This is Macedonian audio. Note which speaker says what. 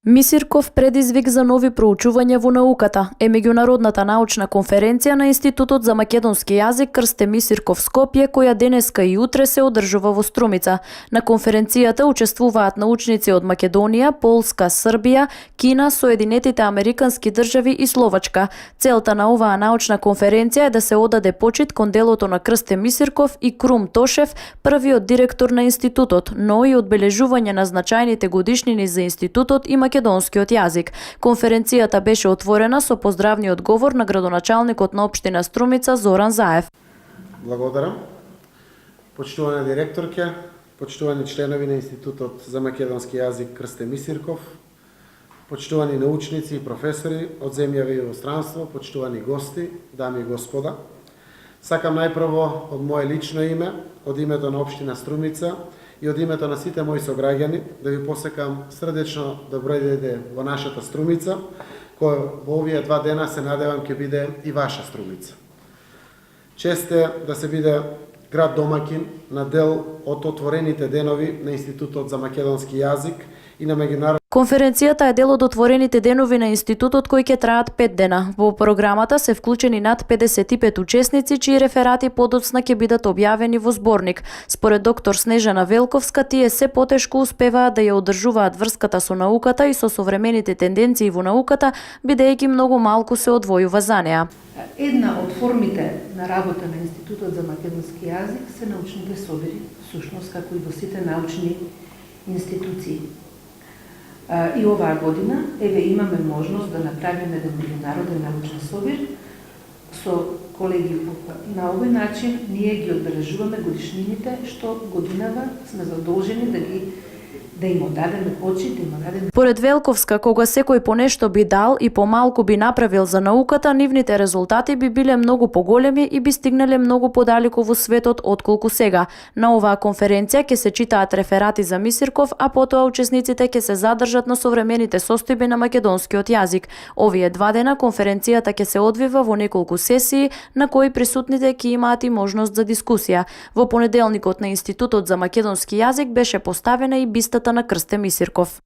Speaker 1: Мисирков предизвик за нови проучувања во науката е меѓународната научна конференција на Институтот за македонски јазик Крсте Мисирков Скопје, која денеска и утре се одржува во Струмица. На конференцијата учествуваат научници од Македонија, Полска, Србија, Кина, Соединетите Американски држави и Словачка. Целта на оваа научна конференција е да се одаде почит кон делото на Крсте Мисирков и Крум Тошев, првиот директор на институтот, но и одбележување на значајните годишнини за институтот и македонскиот јазик. Конференцијата беше отворена со поздравниот говор на градоначалникот на општина Струмица Зоран Заев.
Speaker 2: Благодарам. Почитувана директорке, почитувани членови на Институтот за македонски јазик Крсте Мисирков, почитувани научници и професори од земјава и иностранство, почитувани гости, дами и господа. Сакам најпрво од моje лично име, од името на општина Струмица и од името на сите мои сограѓани да ви посекам срдечно да дојдете во нашата Струмица, која во овие 2 дена се надевам ќе биде и ваша Струмица. Чест е да се биде град домакин на дел од отворените денови на Институтот за македонски јазик и на меѓународни.
Speaker 1: Конференцијата е дел од отворените денови на институтот кои ќе траат 5 дена. Во програмата се вклучени над 55 учесници чии реферати подоцна ќе бидат објавени во зборник. Според доктор Снежана Велковска, тие се потешко успеваат да ја одржуваат врската со науката и со современите тенденции во науката, бидејќи многу малку се одвојува за неа.
Speaker 3: Една од формите на работа на Институтот за македонски јазик се научните собири, всушност како и во сите научни институции. И оваа година еве имаме можност да направиме еден меѓународен научен собир со колеги. На овој начин ние ги одбележуваме годишнините што годинава сме задолжени да им одадеме почит, да им одадеме.
Speaker 1: Поред Велковска, кога секој по нешто би дал и помалку би направил за науката, нивните резултати би биле многу поголеми и би стигнале многу подалеку во светот отколку сега. На оваа конференција ќе се читаат реферати за Мисирков, а потоа учесниците ќе се задржат на современите состојби на македонскиот јазик. Овие 2 дена конференцијата ќе се одвива во неколку сесии на кои присутните ќе имаат и можност за дискусија. Во понеделникот на Институтот за македонски јазик беше поставена и бистата на Крсте Мисирков.